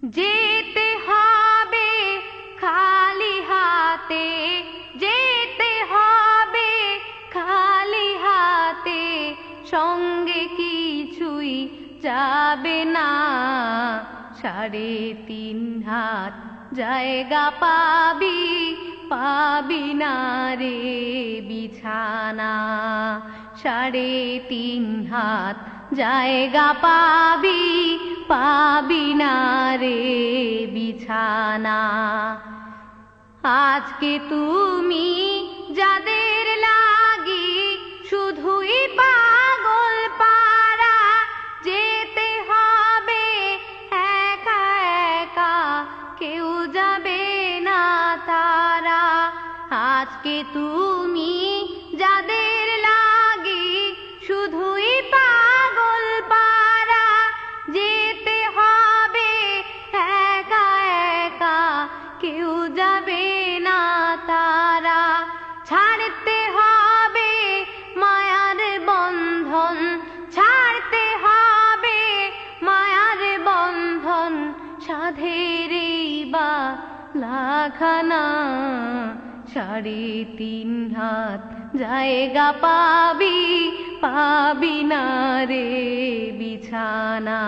যেতে হবে খালি হাতে, যেতে হবে খালি হাতে, সঙ্গে কিছুই যাবে না। 3.5 হাত জায়গা পাবি, পাবি না রে বিছানা। 3.5 হাত জায়গা পাবি, পাবি না রে বিছানা। আজকে তুমি যাদের লাগি শুধুই পাগল পারা, যেতে হবে একা একা, কেউ যাবে না তারা। আজকে তুমি যাদের লাগি শুধুই পাগল পারা, যেতে হবে একা একা, কেউ যাবে না তারা। ছাড়তে হবে মায়ার বন্ধন, ছাড়তে হবে মায়ার বন্ধন, সাধের বা লাখানা। 3.5 হাত জায়গা পাবি, পাবি না রে বিছানা।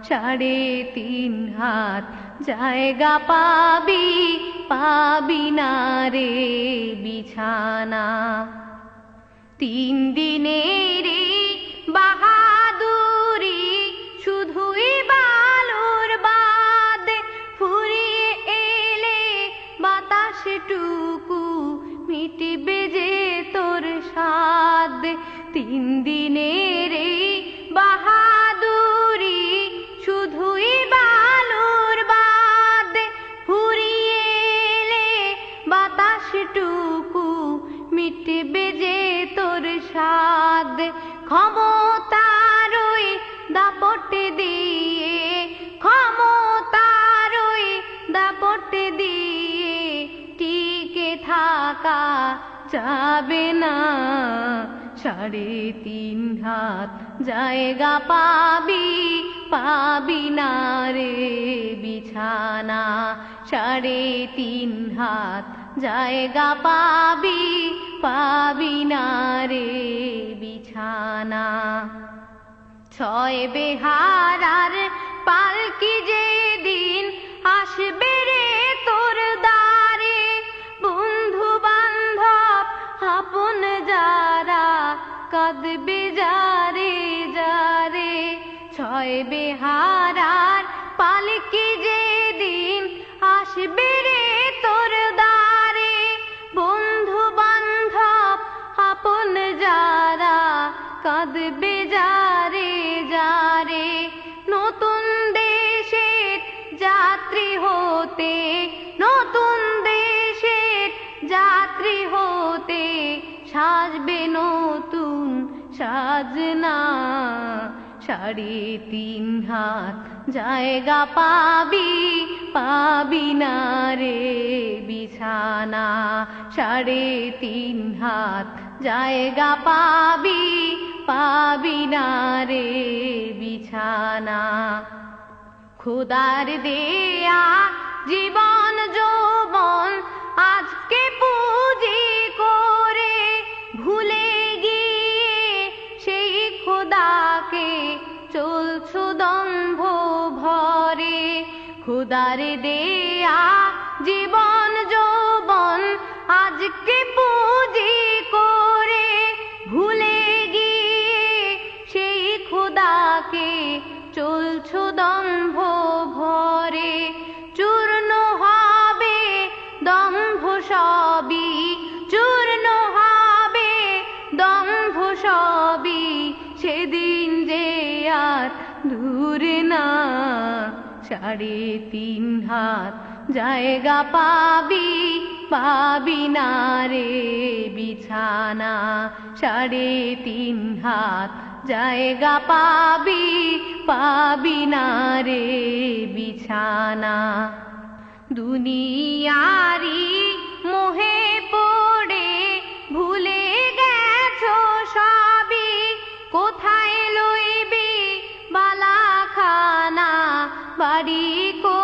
3.5 হাত জায়গা পাবি, পাবি না রে বিছানা। 3 দিনের বাহাদুরি শুধুই বালুর বাদ, ফুরিয়ে এলে বাতাসটুকু মিটবে যে তোর স্বাদ। 3 দিনের বাহাদুরি শুধুই বালুর বাদ, ফুরিয়ে এলে বাতাসটুকু মিটবে যে তোর স্বাদ। ক্ষমতার ওই দাপট দিয়ে, ক্ষমতার ওই দাপট দিয়ে টিকে থাকা যাবে না। 3.5 হাত জায়গা পাবি, পাবি না রে বিছানা। 3.5 হাত জায়গা পাবি, পাবি না রে বিছানা। 6 বেহারার পালকি যেদিন আসবে রে তোর দ্বারে, বন্ধু বান্ধব আপন যারা কাঁদবে যারে যারে। 6 বেহারার পালকি যেদিন আসবে রে তোর দ্বারে, বন্ধু বান্ধব আপন যারা কাঁদবে যারে যারে। নতুন দেশের যাত্রী হতে, নতুন দেশের যাত্রী হতে, সাজবে নতুন সাজনা। 3.5 হাত জায়গা পাবি, পাবি না রে বিছানা। 3.5 হাত জায়গা পাবি, পাবি না রে বিছানা। খোদার দেয়া জীবন যৌবন আজকে পুঁজি করে, ভুলে গিয়ে সেই খোদাকে চলছো দম্ভ ভরে। খোদার দেয়া জীবন যৌবন আজকে পুঁজি করে, ভুলে গিয়ে সেই খোদাকে চলছো দম্ভ ভরে। চূর্ণ হবে দম্ভ সবই, চূর্ণ হবে দম্ভ সবই, সেদিন যে আর দূরে না। 3.5 হাত জায়গা পাবি, পাবি না রে বিছানা। 3.5 হাত জায়গা পাবি, পাবি না রে বিছানা। দুনিয়ারি মোহে পড়ে ভুলে গেছো সবই, কোথায় লইবি বালাখানা বাড়ি কো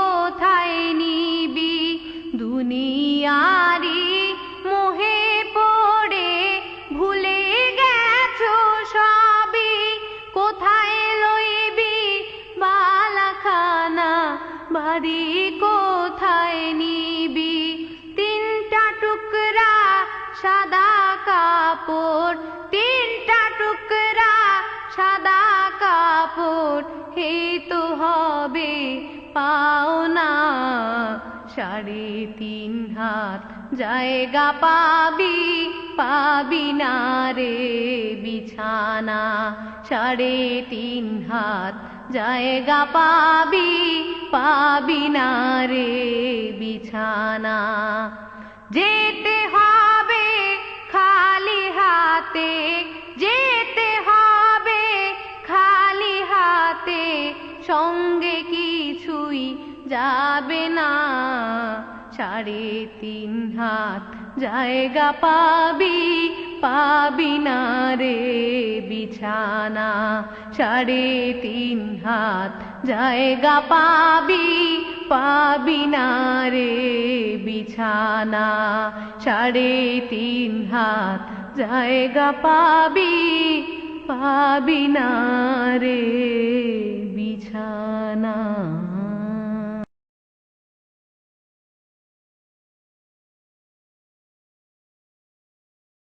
দুনিয়ারি মোহে পড়ে ভুলে গেছো সবই, কোথায় লইবি বালাখানা বাড়ি কোথায় নিবি, তিনটা টুকরা সাদা কাপড়, তিনটা টুকরা সাদা কাপড়, এই তো হবে পাওনা, 3.5 হাত জায়গা পাবি, পাবি না রে বিছানা, 3.5 হাত জায়গা পাবি, পাবি না রে বিছানা। যেতে হবে খালি হাতে, যেতে হবে খালি হাতে, সঙ্গে কিছুই যাবে না, 3.5 হাত জায়গা পাবি, পাবি না রে বিছানা, 3.5 হাত জায়গা পাবি, পাবি না রে বিছানা, 3.5 হাত জায়গা পাবি, পাবি না রে বিছানা।